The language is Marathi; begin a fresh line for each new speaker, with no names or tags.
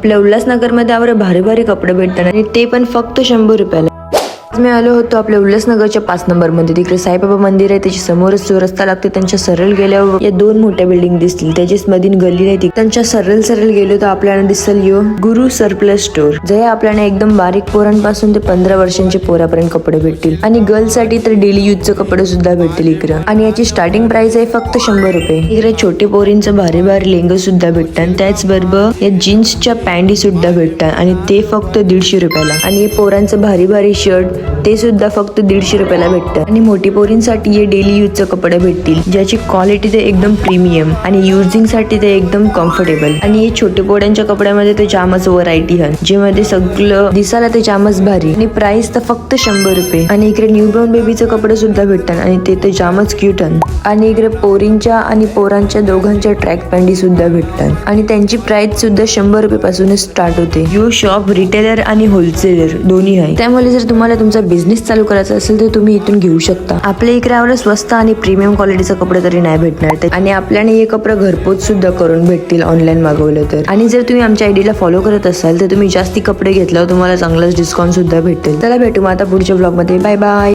आपल्या उल्हासनगरमध्ये आवर भारी भारी कपडे भेटतात आणि ते पण फक्त 100 रुपयाला. आज मी आलो होतो आपल्या उल्हासनगरच्या 5 नंबरमध्ये. तिकडे साईबाबा मंदिर आहे, त्याच्या समोरच जो रस्ता लागते त्यांच्या सरळ गेल्यावर या 2 मोठ्या बिल्डिंग दिसतील. त्याच्याच मधील गल्ली नाही ती त्यांच्या सरळ गेलो तर आपल्याला दिसल यो गुरु सरप्लस स्टोर. जे आपल्याला एकदम बारीक पोरांपासून ते 15 वर्षांच्या पोरापर्यंत कपडे भेटतील आणि गर्ल्स साठी तर डेली यूजचे कपडे सुद्धा भेटतील इकडं. आणि याची स्टार्टिंग प्राइस आहे फक्त 100 रुपये. इकडे छोटे पोरींचं भारी भारी लेंग सुद्धा भेटतात. त्याचबरोबर या जीन्सच्या पॅन्टी सुद्धा भेटतात आणि ते फक्त 150 रुपयाला. आणि पोरांचं भारी भारी शर्ट ते सुद्धा फक्त 150 रुपयाला भेटतात. आणि मोठी पोरींसाठी हे डेली यूजचे कपडे भेटतील ज्याची क्वालिटी ते एकदम प्रीमियम आणि युजिंग साठी ते एकदम कम्फर्टेबल. आणि हे छोटे पोरांच्या कपड्यामध्ये ते जामच व्हरायटी आहे, जे मध्ये सगळं दिसायला ते जामच भारी. आणि प्राइस तर फक्त 100 रुपये. आणि इकडे न्यूबॉर्न बेबीचे कपडे सुद्धा भेटतात आणि ते जामच क्यूट आहे. आणि इकडे पोरींच्या आणि पोरांच्या दोघांच्या ट्रॅक पॅन्टी सुद्धा भेटतात आणि त्यांची प्राइस सुद्धा 100 रुपये पासूनच स्टार्ट होते. यो शॉप रिटेलर आणि होलसेलर दोन्ही आहे, त्यामुळे जर तुम्हाला तुमचा बिझनेस चालू करायचा असेल तर तुम्ही इथून घेऊ शकता. आपल्या इकडे स्वस्त आणि प्रीमियम क्वालिटीचा कपडे तरी नाही भेटणार आणि आपल्याला हे कपडे घरपोच सुद्धा करून भेटतील ऑनलाईन मागवलं तर. आणि जर तुम्ही आमच्या आयडीला फॉलो करत असाल तर तुम्ही जास्ती कपडे घेतल्यावर तुम्हाला चांगलाच डिस्काउंट सुद्धा भेटेल. चला भेटू मग आता पुढच्या ब्लॉग मध्ये. Bye bye.